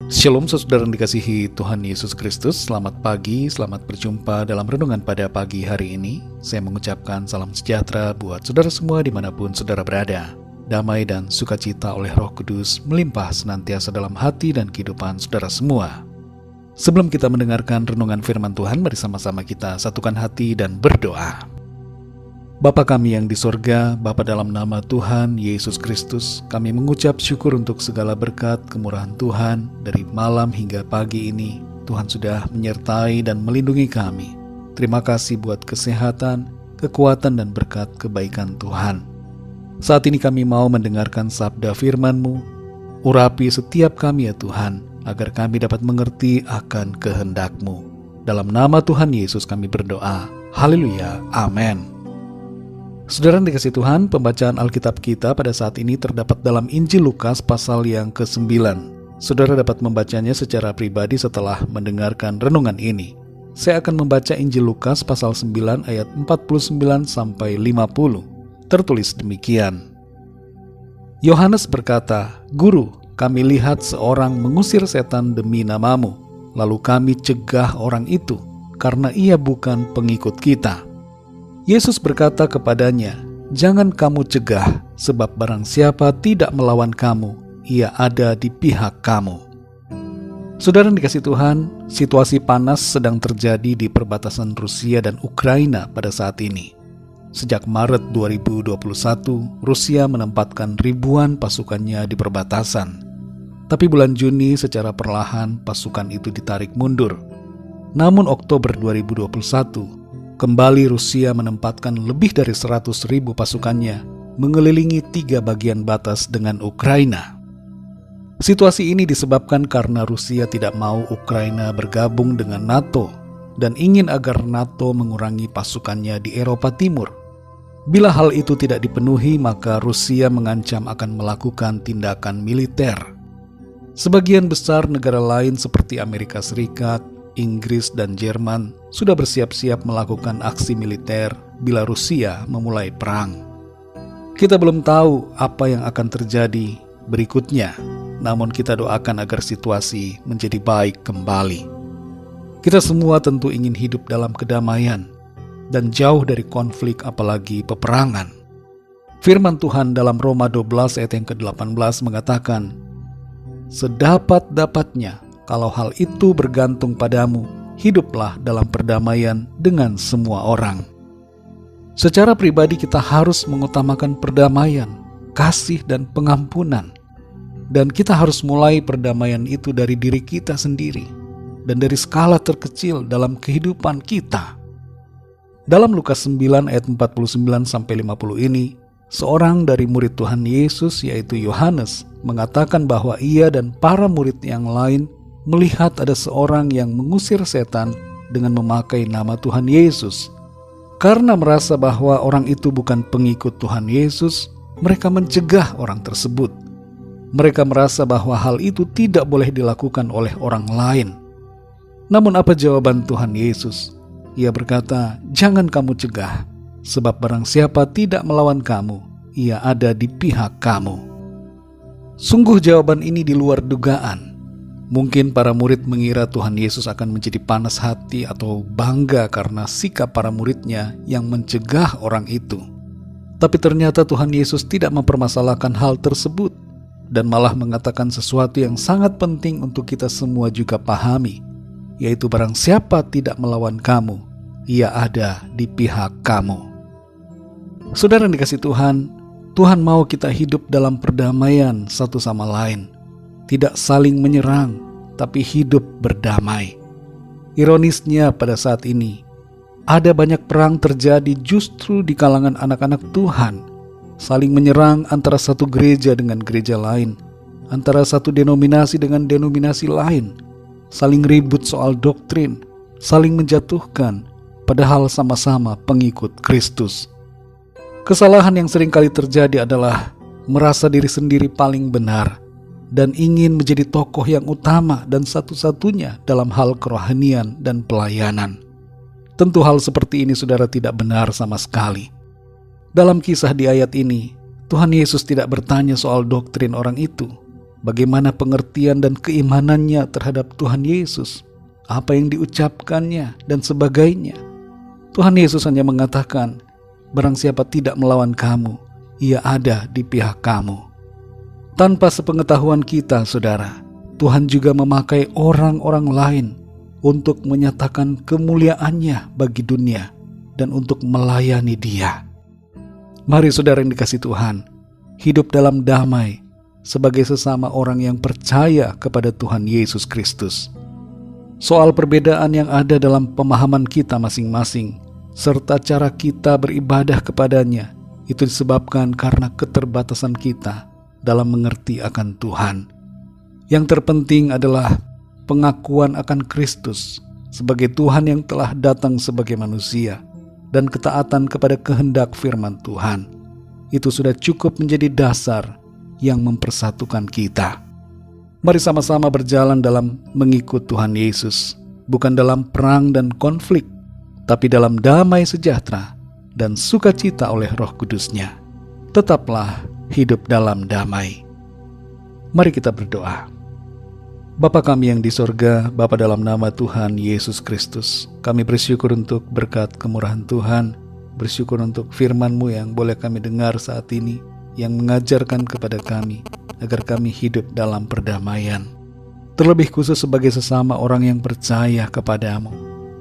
Shalom saudara yang dikasihi Tuhan Yesus Kristus. Selamat pagi, selamat berjumpa dalam renungan pada pagi hari ini. Saya mengucapkan salam sejahtera buat saudara semua dimanapun saudara berada. Damai dan sukacita oleh Roh Kudus melimpah senantiasa dalam hati dan kehidupan saudara semua. Sebelum kita mendengarkan renungan firman Tuhan, mari sama-sama kita satukan hati dan berdoa. Bapa kami yang di sorga, Bapa dalam nama Tuhan Yesus Kristus, kami mengucap syukur untuk segala berkat kemurahan Tuhan dari malam hingga pagi ini. Tuhan sudah menyertai dan melindungi kami. Terima kasih buat kesehatan, kekuatan dan berkat kebaikan Tuhan. Saat ini kami mau mendengarkan sabda firman-Mu. Urapi setiap kami ya Tuhan, agar kami dapat mengerti akan kehendak-Mu. Dalam nama Tuhan Yesus kami berdoa. Haleluya, amin. Saudara yang dikasihi Tuhan, pembacaan Alkitab kita pada saat ini terdapat dalam Injil Lukas pasal yang ke-9. Saudara dapat membacanya secara pribadi setelah mendengarkan renungan ini. Saya akan membaca Injil Lukas pasal 9 ayat 49 sampai 50. Tertulis demikian. Yohanes berkata, "Guru, kami lihat seorang mengusir setan demi namamu, lalu kami cegah orang itu, karena ia bukan pengikut kita." Yesus berkata kepadanya, "Jangan kamu cegah, sebab barang siapa tidak melawan kamu, ia ada di pihak kamu." Saudara yang dikasihi Tuhan, situasi panas sedang terjadi di perbatasan Rusia dan Ukraina pada saat ini. Sejak Maret 2021, Rusia menempatkan ribuan pasukannya di perbatasan. Tapi bulan Juni secara perlahan pasukan itu ditarik mundur. Namun Oktober 2021, kembali Rusia menempatkan lebih dari 100.000 pasukannya mengelilingi 3 bagian batas dengan Ukraina. Situasi ini disebabkan karena Rusia tidak mau Ukraina bergabung dengan NATO dan ingin agar NATO mengurangi pasukannya di Eropa Timur. Bila hal itu tidak dipenuhi, maka Rusia mengancam akan melakukan tindakan militer. Sebagian besar negara lain seperti Amerika Serikat, Inggris dan Jerman sudah bersiap-siap melakukan aksi militer bila Rusia memulai perang. Kita belum tahu apa yang akan terjadi berikutnya, namun kita doakan agar situasi menjadi baik kembali. Kita semua tentu ingin hidup dalam kedamaian dan jauh dari konflik apalagi peperangan. Firman Tuhan dalam Roma 12 ayat yang ke-18 mengatakan, "Sedapat-dapatnya kalau hal itu bergantung padamu, hiduplah dalam perdamaian dengan semua orang." Secara pribadi kita harus mengutamakan perdamaian, kasih dan pengampunan. Dan kita harus mulai perdamaian itu dari diri kita sendiri dan dari skala terkecil dalam kehidupan kita. Dalam Lukas 9 ayat 49 sampai 50 ini, seorang dari murid Tuhan Yesus yaitu Yohanes mengatakan bahwa ia dan para murid yang lain melihat ada seorang yang mengusir setan dengan memakai nama Tuhan Yesus. Karena merasa bahwa orang itu bukan pengikut Tuhan Yesus, mereka mencegah orang tersebut. Mereka merasa bahwa hal itu tidak boleh dilakukan oleh orang lain. Namun apa jawaban Tuhan Yesus? Ia berkata, "Jangan kamu cegah, sebab barang siapa tidak melawan kamu, ia ada di pihak kamu." Sungguh jawaban ini di luar dugaan. Mungkin para murid mengira Tuhan Yesus akan menjadi panas hati atau bangga karena sikap para muridnya yang mencegah orang itu. Tapi ternyata Tuhan Yesus tidak mempermasalahkan hal tersebut dan malah mengatakan sesuatu yang sangat penting untuk kita semua juga pahami, yaitu barang siapa tidak melawan kamu, ia ada di pihak kamu. Saudara yang dikasihi Tuhan, Tuhan mau kita hidup dalam perdamaian satu sama lain. Tidak saling menyerang, tapi hidup berdamai. Ironisnya pada saat ini, ada banyak perang terjadi justru di kalangan anak-anak Tuhan. Saling menyerang antara satu gereja dengan gereja lain, antara satu denominasi dengan denominasi lain. Saling ribut soal doktrin, saling menjatuhkan, padahal sama-sama pengikut Kristus. Kesalahan yang sering kali terjadi adalah merasa diri sendiri paling benar dan ingin menjadi tokoh yang utama dan satu-satunya dalam hal kerohanian dan pelayanan. Tentu hal seperti ini saudara tidak benar sama sekali. Dalam kisah di ayat ini, Tuhan Yesus tidak bertanya soal doktrin orang itu, bagaimana pengertian dan keimanannya terhadap Tuhan Yesus, apa yang diucapkannya dan sebagainya. Tuhan Yesus hanya mengatakan, barang siapa tidak melawan kamu, ia ada di pihak kamu. Tanpa sepengetahuan kita, saudara, Tuhan juga memakai orang-orang lain untuk menyatakan kemuliaannya bagi dunia dan untuk melayani Dia. Mari saudara yang dikasihi Tuhan, hidup dalam damai sebagai sesama orang yang percaya kepada Tuhan Yesus Kristus. Soal perbedaan yang ada dalam pemahaman kita masing-masing, serta cara kita beribadah kepadanya, itu disebabkan karena keterbatasan kita dalam mengerti akan Tuhan. Yang terpenting adalah pengakuan akan Kristus sebagai Tuhan yang telah datang sebagai manusia dan ketaatan kepada kehendak firman Tuhan. Itu sudah cukup menjadi dasar yang mempersatukan kita. Mari sama-sama berjalan dalam mengikut Tuhan Yesus, bukan dalam perang dan konflik, tapi dalam damai sejahtera dan sukacita oleh Roh Kudus-Nya. Tetaplah hidup dalam damai. Mari kita berdoa. Bapa kami yang di sorga, Bapa dalam nama Tuhan Yesus Kristus, kami bersyukur untuk berkat kemurahan Tuhan, bersyukur untuk firman-Mu yang boleh kami dengar saat ini, yang mengajarkan kepada kami, agar kami hidup dalam perdamaian. Terlebih khusus sebagai sesama orang yang percaya kepadamu.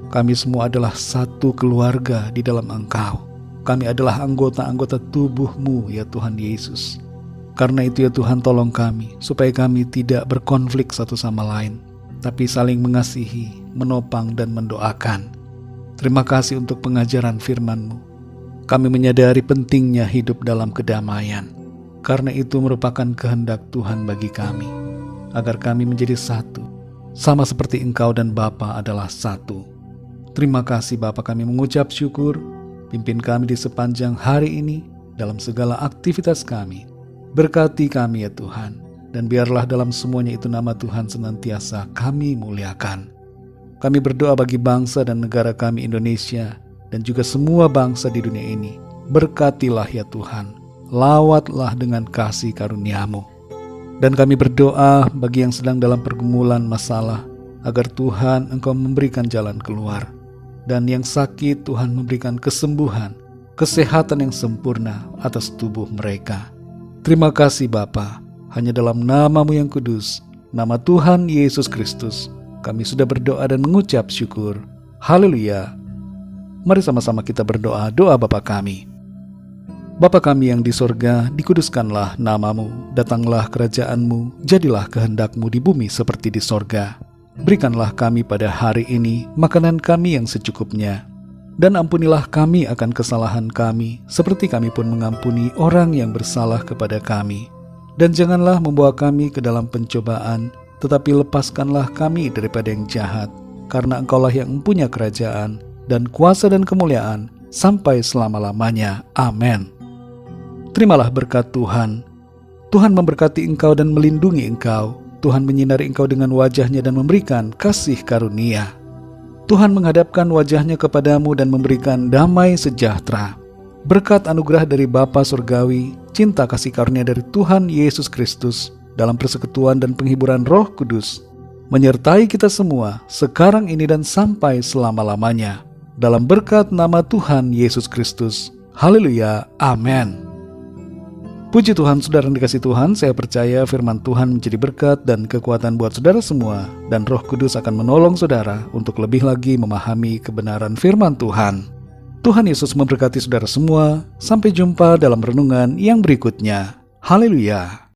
Kami semua adalah satu keluarga di dalam Engkau. Kami adalah anggota-anggota tubuh-Mu, ya Tuhan Yesus. Karena itu ya Tuhan, tolong kami, supaya kami tidak berkonflik satu sama lain, tapi saling mengasihi, menopang dan mendoakan. Terima kasih untuk pengajaran firman-Mu. Kami menyadari pentingnya hidup dalam kedamaian. Karena itu merupakan kehendak Tuhan bagi kami, agar kami menjadi satu, sama seperti Engkau dan Bapa adalah satu. Terima kasih Bapa, kami mengucap syukur. Pimpin kami di sepanjang hari ini dalam segala aktivitas kami. Berkati kami ya Tuhan, dan biarlah dalam semuanya itu nama Tuhan senantiasa kami muliakan. Kami berdoa bagi bangsa dan negara kami Indonesia, dan juga semua bangsa di dunia ini. Berkatilah ya Tuhan, lawatlah dengan kasih karunia-Mu. Dan kami berdoa bagi yang sedang dalam pergumulan masalah, agar Tuhan Engkau memberikan jalan keluar. Dan yang sakit Tuhan memberikan kesembuhan, kesehatan yang sempurna atas tubuh mereka. Terima kasih Bapa, hanya dalam nama-Mu yang kudus, nama Tuhan Yesus Kristus, kami sudah berdoa dan mengucap syukur. Haleluya. Mari sama-sama kita berdoa doa Bapa kami. Bapa kami yang di sorga, dikuduskanlah nama-Mu, datanglah kerajaan-Mu, jadilah kehendak-Mu di bumi seperti di sorga. Berikanlah kami pada hari ini makanan kami yang secukupnya, dan ampunilah kami akan kesalahan kami, seperti kami pun mengampuni orang yang bersalah kepada kami. Dan janganlah membawa kami ke dalam pencobaan, tetapi lepaskanlah kami daripada yang jahat, karena Engkaulah yang mempunyai kerajaan, dan kuasa dan kemuliaan, sampai selama-lamanya. Amin. Terimalah berkat Tuhan. Tuhan memberkati engkau dan melindungi engkau. Tuhan menyinari engkau dengan wajah-Nya dan memberikan kasih karunia. Tuhan menghadapkan wajah-Nya kepadamu dan memberikan damai sejahtera. Berkat anugerah dari Bapa Surgawi, cinta kasih karunia dari Tuhan Yesus Kristus, dalam persekutuan dan penghiburan Roh Kudus, menyertai kita semua sekarang ini dan sampai selama-lamanya. Dalam berkat nama Tuhan Yesus Kristus. Haleluya. Amin. Puji Tuhan, saudara yang dikasihi Tuhan, saya percaya firman Tuhan menjadi berkat dan kekuatan buat saudara semua, dan Roh Kudus akan menolong saudara untuk lebih lagi memahami kebenaran firman Tuhan. Tuhan Yesus memberkati saudara semua. Sampai jumpa dalam renungan yang berikutnya. Haleluya.